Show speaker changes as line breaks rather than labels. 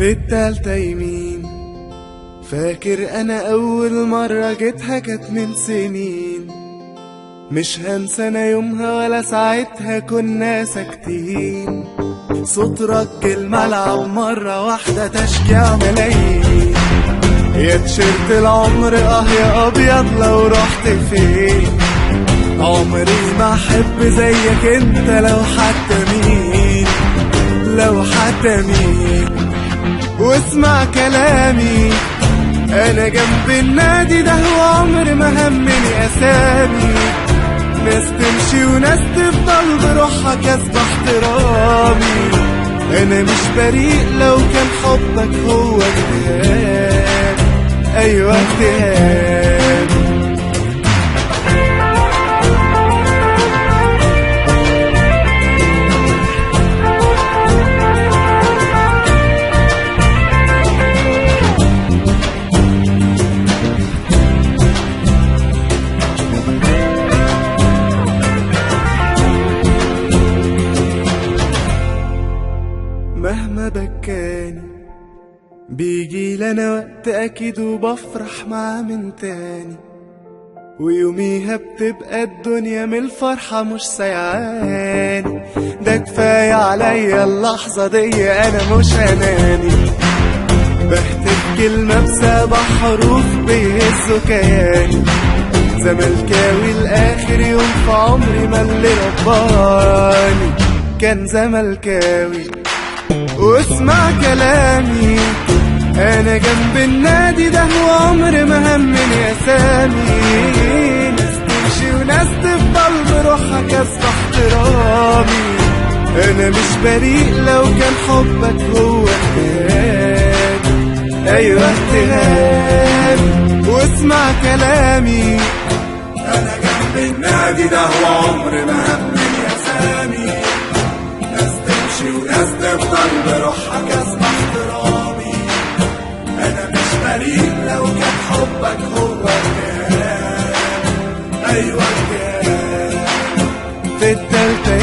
في التالتة يمين. فاكر انا اول مرة جيتها كانت من سنين، مش هنسى انا يومها ولا ساعتها كنا ساكتين. صوت رج الملعب مرة واحدة تشجيع ملايين. يا تيشيرت العمر يا ابيض لو رحت فين. عمري ما احب زيك انت لو حتى مين، لو حتى مين. واسمع كلامي انا جنب النادي ده وعمر ما همني اسامي. ناس تمشي وناس تفضل بروحها كسب احترامي. انا مش بريء لو كان حبك هو اجتهاد، ايوه اجتهاد. مهما بكاني بيجي لنا وقت اكيد وبفرح معاه من تاني. ويوميها بتبقى الدنيا من الفرحة مش سيعاني. ده كفاية عليا اللحظة دي انا مش اناني. بهتف كلمة بسبع حروف بيهزوا كياني. زملكاوي لاخر يوم في عمري ما اللي رباني كان زملكاوي. واسمع كلامي انا جنب النادي ده وعمر ما همني اسامي. ناس تمشي وناس تفضل بروحها كسب احترامي. انا مش بريء لو كان حبك هو اجتهاد، ايوه اجتهاد. واسمع كلامي انا جنب النادي ده وعمر ما همني اسامي. وناس تفضل بروحها كسب احترامي. انا مش بريء لو كان حبك هو اجتهاد، ايوه اجتهاد. في التالتة